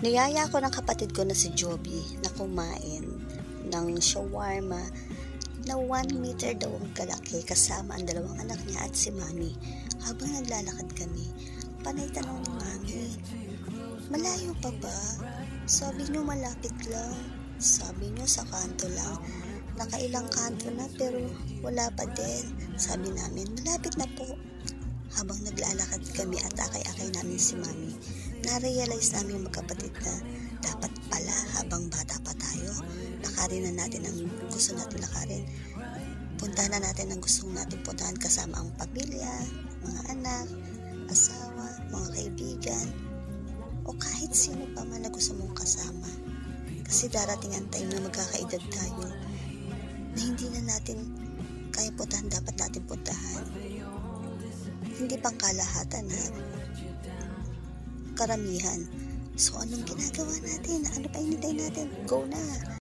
Niyaya ko ng kapatid ko na si Joby na kumain ng shawarma na 1 meter daw ang kalaki kasama ang dalawang anak niya at si Mami. Habang naglalakad kami, panay tanong ni Mami, "Malayo pa ba?" Sabi niyo malapit lang. Sabi niyo sa kanto lang. Nakailang kanto na pero wala pa din. Sabi namin, malapit na po. Habang naglalakad kami at akay-akay namin si Mami, na-realize namin magkapatid na dapat pala habang bata pa tayo, lakarin na natin ang gusto natin lakarin. Puntahan na natin ang gusto natin puntahan kasama ang pamilya, mga anak, asawa, mga kaibigan, o kahit sino pa man na gusto mong kasama. Kasi darating ang time na magkakaedad tayo na hindi na natin kaya puntahan, dapat natin puntahan. Hindi pang kalahatan na karamihan. So, anong ginagawa natin? Ano pa hinintay natin? Go na!